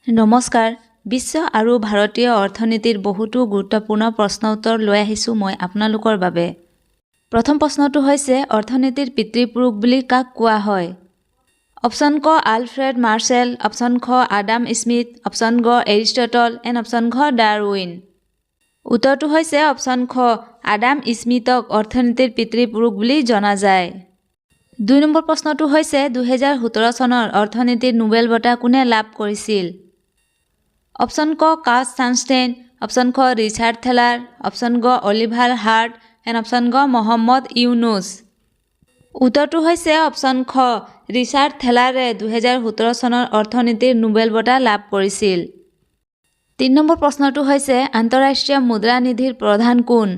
নমস্কাৰ। বিশ্ব আৰু ভাৰতীয় অৰ্থনীতিৰ বহুতো গুৰুত্বপূৰ্ণ প্ৰশ্ন উত্তৰ লৈ আহিছোঁ মই আপোনালোকৰ বাবে। প্ৰথম প্ৰশ্নটো হৈছে অৰ্থনীতিৰ পিতৃপুৰুষ বুলি কাক কোৱা হয়? অপশ্যন ক আলফ্ৰেড মাৰ্শ্বেল, অপশ্যন খ আডাম স্মিথ, অপশ্যন গ এৰিষ্টটল এণ্ড অপশ্যন ঘ ডাৰউইন। উত্তৰটো হৈছে অপশ্যন খ আডাম স্মিথক অৰ্থনীতিৰ পিতৃপুৰুষ বুলি জনা যায়। ২ নম্বৰ প্ৰশ্নটো হৈছে ২০১৭ চনৰ অৰ্থনীতিৰ নোবেল বঁটা কোনে লাভ কৰিছিল? অপশ্যন ক কাৰ্ল ছানষ্টেইন, অপশ্যন খ ৰিচাৰ্ড থেলাৰ, অপশ্যন গ অলিভাৰ হাৰ্ট এণ্ড অপশ্যন গ মহম্মদ ইউনুছ। উত্তৰটো হৈছে অপশ্যন খ ৰিচাৰ্ড থেলাৰে ২০১৭ চনৰ অৰ্থনীতিৰ নোবেল বঁটা লাভ কৰিছিল। ৩ নম্বৰ প্ৰশ্নটো হৈছে আন্তঃৰাষ্ট্ৰীয় মুদ্ৰা নিধিৰ প্ৰধান কোন?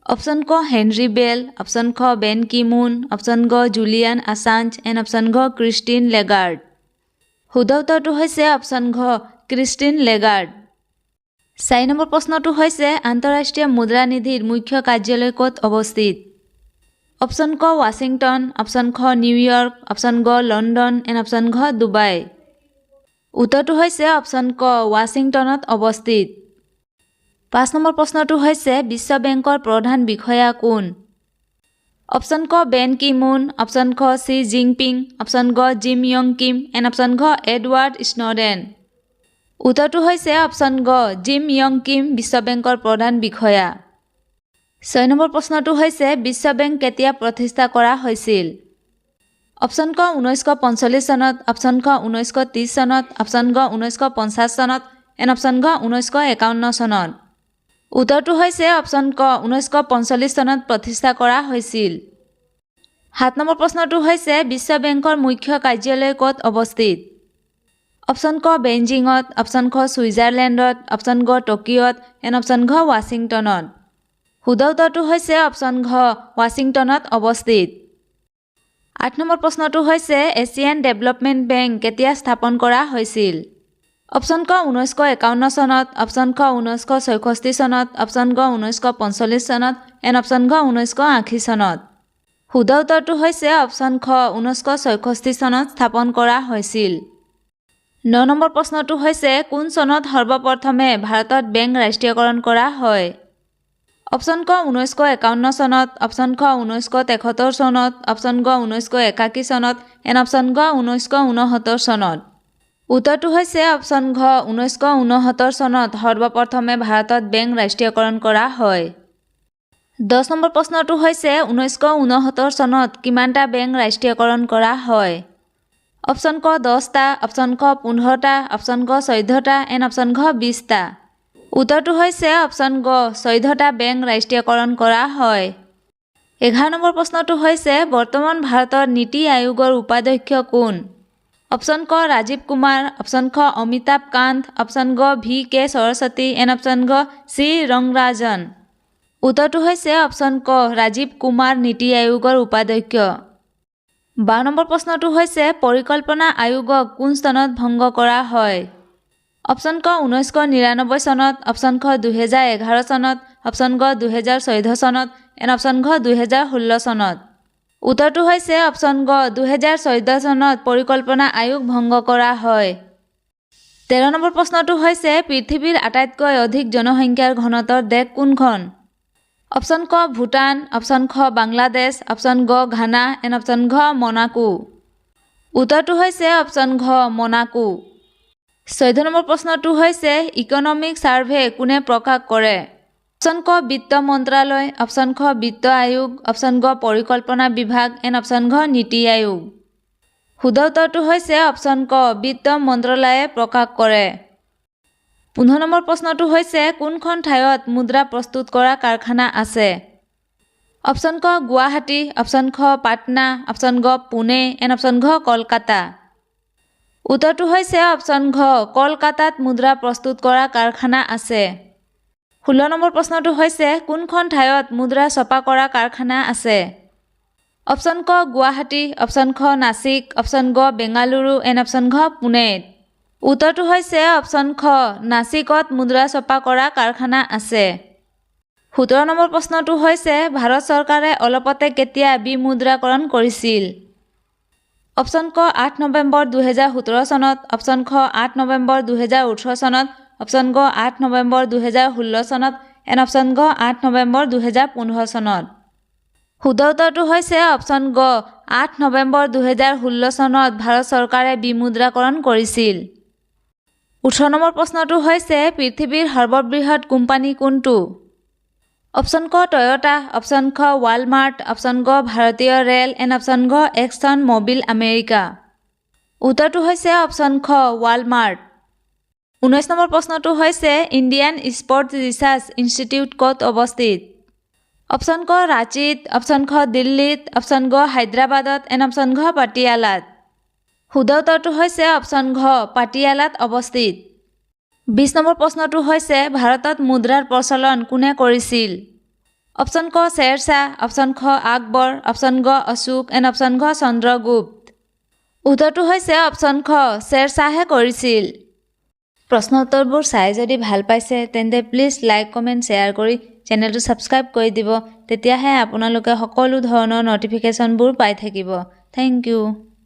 অপশ্যন ক হেনৰি বেল, অপশ্যন খ বেন কি মুন, অপশ্যন গ জুলিয়ান আছাঞ্জ এণ্ড অপশ্যন ঘ ক্ৰিষ্টিন লেগাৰ্ড। শুদ্ধ উত্তৰটো হৈছে অপশ্যন ঘ ক্ৰিষ্টিন লেগাৰ্ড। ৪ নম্বৰ প্ৰশ্নটো হৈছে আন্তঃৰাষ্ট্ৰীয় মুদ্ৰা নিধিৰ মুখ্য কাৰ্যালয় ক'ত অৱস্থিত? অপশ্যন ক ৱাশ্বিংটন, অপশ্যন খ নিউয়ৰ্ক, অপশ্যন গ লণ্ডন এণ্ড অপশ্যন ঘ ডুবাই। উত্তৰটো হৈছে অপশ্যন ক ৱাশ্বিংটনত অৱস্থিত। ৫ নম্বৰ প্ৰশ্নটো হৈছে বিশ্ব বেংকৰ প্ৰধান বিষয়া কোন? অপশ্যন ক বেন কি মুন, অপশ্যন খ শ্বি জিনপিং, অপশ্যন গ Jim Yong Kim and option ঘ এডৱাৰ্ড স্ন'ডেন। উত্তৰটো হৈছে অপশ্যন গ জিম য়ং কিম বিশ্ব বেংকৰ প্ৰধান বিষয়া। ৬ নম্বৰ প্ৰশ্নটো হৈছে বিশ্ব বেংক কেতিয়া প্ৰতিষ্ঠা কৰা হৈছিল? অপশ্যন ক ১৯৪৫ চনত, অপশ্যন খ ১৯৩০ চনত, অপশ্যন গ ১৯৫০ চনত এণ্ড অপশ্যন ঘ ১৯৫১ চনত। উত্তৰটো হৈছে অপশ্যন ক ১৯৪৫ চনত প্ৰতিষ্ঠা কৰা হৈছিল। ৭ নম্বৰ প্ৰশ্নটো হৈছে বিশ্ব বেংকৰ মুখ্য কাৰ্যালয় ক'ত অৱস্থিত? অপশ্যন ক বেইজিঙত, অপশ্যন খ ছুইজাৰলেণ্ডত, অপশ্যন গ টকিঅ'ত এণ্ড অপশ্যন ঘ ৱাশ্বিংটনত। শুদ্ধ উত্তৰটো হৈছে অপশ্যন ঘ ৱাশ্বিংটনত অৱস্থিত। ৮ নম্বৰ প্ৰশ্নটো হৈছে এছিয়ান ডেভেলপমেণ্ট বেংক কেতিয়া স্থাপন কৰা হৈছিল? অপশ্যন ক ১৯৫১ চনত, অপশ্যন খ ১৯৬৬ চনত, অপশ্যন গ ১৯৪৫ চনত এণ্ড অপশ্যন ঘ ১৯৮০ চনত। শুদ্ধ উত্তৰটো হৈছে অপশ্যন খ ১৯৬৬ চনত স্থাপন কৰা হৈছিল। ৯ নম্বৰ প্ৰশ্নটো হৈছে কোন চনত সৰ্বপ্ৰথমে ভাৰতত বেংক ৰাষ্ট্ৰীয়কৰণ কৰা হয়? অপশ্যন ক ১৯৫১ চনত, অপশ্যন খ ১৯৭৩ চনত, অপশ্যন গ ১৯৮১ চনত এণ্ড অপশ্যন গ ১৯৬৯ চনত। উত্তৰটো হৈছে অপশ্যন ঘ ১৯৬৯ চনত সৰ্বপ্ৰথমে ভাৰতত বেংক ৰাষ্ট্ৰীয়কৰণ কৰা হয়। ১০ নম্বৰ প্ৰশ্নটো হৈছে ১৯৬৯ চনত কিমানটা বেংক ৰাষ্ট্ৰীয়কৰণ কৰা হয়? অপশ্যন ক ১০টা, অপশ্যন খ ১৫টা, অপশ্যন গ ১৪টা এণ্ড অপশ্যন ঘ ২০টা। উত্তৰটো হৈছে অপশ্যন গ ১৪টা বেংক ৰাষ্ট্ৰীয়কৰণ কৰা হয়। ১১ নম্বৰ প্ৰশ্নটো হৈছে বৰ্তমান ভাৰতৰ নীতি আয়োগৰ উপাধ্যক্ষ কোন? অপশ্যন ক ৰাজীৱ কুমাৰ, অপশ্যন খ অমিতাভ কান্ত, অপশ্যন গ VK সৰস্বতী এণ্ড অপশ্যন ঘ চি ৰংৰাজন। উত্তৰটো হৈছে অপশ্যন ক ৰাজীৱ কুমাৰ নীতি আয়োগৰ উপাধ্যক্ষ। ১২ নম্বৰ প্ৰশ্নটো হৈছে পৰিকল্পনা আয়োগক কোন চনত ভংগ কৰা হয়? অপশ্যন ক ১৯৯৯ চনত, অপশ্যন খ ২০১১ চনত, অপশ্যন গ ২০১৪ চনত এণ্ড অপশ্যন ঘ ২০১৬ চনত। উত্তৰটো হৈছে অপশ্যন গ ২০১৪ চনত পৰিকল্পনা আয়োগ ভংগ কৰা হয়। ১৩ নম্বৰ প্ৰশ্নটো হৈছে পৃথিৱীৰ আটাইতকৈ অধিক জনসংখ্যাৰ ঘনত্বৰ দেশ কোনখন? অপশ্যন ক ভূটান, অপশ্যন খ বাংলাদেশ, অপশ্যন গ ঘানা এণ্ড অপশ্যন ঘ মনাকো। উত্তৰটো হৈছে অপশ্যন ঘ মনাকো। ১৪ নম্বৰ প্ৰশ্নটো হৈছে ইকনমিক ছাৰ্ভে কোনে প্ৰকাশ কৰে? অপশ্যন ক বিত্ত মন্ত্ৰালয়, অপশ্যন খ বিত্ত আয়োগ, অপশ্যন গ পৰিকল্পনা বিভাগ এণ্ড অপশ্যন ঘ নীতি আয়োগ। শুদ্ধ উত্তৰটো হৈছে অপশ্যন ক বিত্ত মন্ত্ৰালয়ে প্ৰকাশ কৰে। ১৫ নম্বৰ প্ৰশ্নটো হৈছে কোনখন ঠাইত মুদ্ৰা প্ৰস্তুত কৰা কাৰখানা আছে? অপশ্যন ক গুৱাহাটী, অপশ্যন খ পাটনা, অপশ্যন গ পুনে এণ্ড অপশ্যন ঘ কলকাতা। উত্তৰটো হৈছে অপশ্যন ঘ কলকাতাত মুদ্ৰা প্ৰস্তুত কৰা কাৰখানা আছে। ১৬ নম্বৰ প্ৰশ্নটো হৈছে কোনখন ঠাইত মুদ্ৰা ছপা কৰা কাৰখানা আছে? অপশ্যন ক গুৱাহাটী, অপশ্যন খ নাছিক, অপশ্যন গ বেংগালুৰু এণ্ড অপশ্যন ঘ পুনেত। উত্তৰটো হৈছে অপশ্যন খ নাছিকত মুদ্ৰা ছপা কৰা কাৰখানা আছে। ১৭ নম্বৰ প্ৰশ্নটো হৈছে ভাৰত চৰকাৰে অলপতে কেতিয়া বিমুদ্ৰাকৰণ কৰিছিল? অপশ্যন ক 8 নৱেম্বৰ 2017 চনত, অপশ্যন খ 8 নৱেম্বৰ 2018 চনত, অপশ্যন গ 8 নৱেম্বৰ 2016 চনত, এণ্ড অপশ্যন গ 8 নৱেম্বৰ 2015 চনত। শুদ্ধ উত্তৰটো হৈছে অপশ্যন গ 8 নৱেম্বৰ 2016 চনত ভাৰত চৰকাৰে বিমুদ্ৰাকৰণ কৰিছিল। 18 নম্বৰ প্ৰশ্নটো হৈছে পৃথিৱীৰ সৰ্ববৃহৎ কোম্পানী কোনটো? অপশ্যন ক টয়োটা, অপশ্যন খ ৱালমাৰ্ট, অপশ্যন গ ভাৰতীয় ৰেল, এণ্ড অপশ্যন গ এক্সন মবিল আমেৰিকা। উত্তৰটো হৈছে অপশ্যন খ ৱালমাৰ্ট। 19 নম্বৰ প্ৰশ্নটো হৈছে ইণ্ডিয়ান স্পৰ্টছ ৰিচাৰ্চ ইনষ্টিটিউট ক'ত অৱস্থিত? অপশ্যন ক ৰাঁচীত, অপশ্যন খ দিল্লীত, অপশ্যন গ হায়দৰাবাদত, এণ্ড অপশ্যন ঘ পাটিয়ালাত। শুদ্ধ উত্তৰটো হৈছে অপশ্যন ঘ পাটিয়ালাত অৱস্থিত। 20 নম্বৰ প্ৰশ্নটো হৈছে ভাৰতত মুদ্ৰাৰ প্ৰচলন কোনে কৰিছিল? অপশ্যন ক শ্বেৰশ্বাহ, অপশ্যন খ আকবৰ, অপশ্যন গ অশোক, এণ্ড অপশ্যন ঘ চন্দ্ৰগুপ্ত। উত্তৰটো হৈছে অপশ্যন খ শ্বেৰশ্বাহে কৰিছিল। প্ৰশ্ন উত্তৰবোৰ চাই যদি ভাল পাইছে তেন্তে প্লিজ লাইক, কমেণ্ট, শ্বেয়াৰ কৰি চেনেলটো ছাবস্ক্ৰাইব কৰি দিব। তেতিয়াহে আপোনালোকে সকলো ধৰণৰ ন'টিফিকেশ্যনবোৰ পাই থাকিব। Thank U.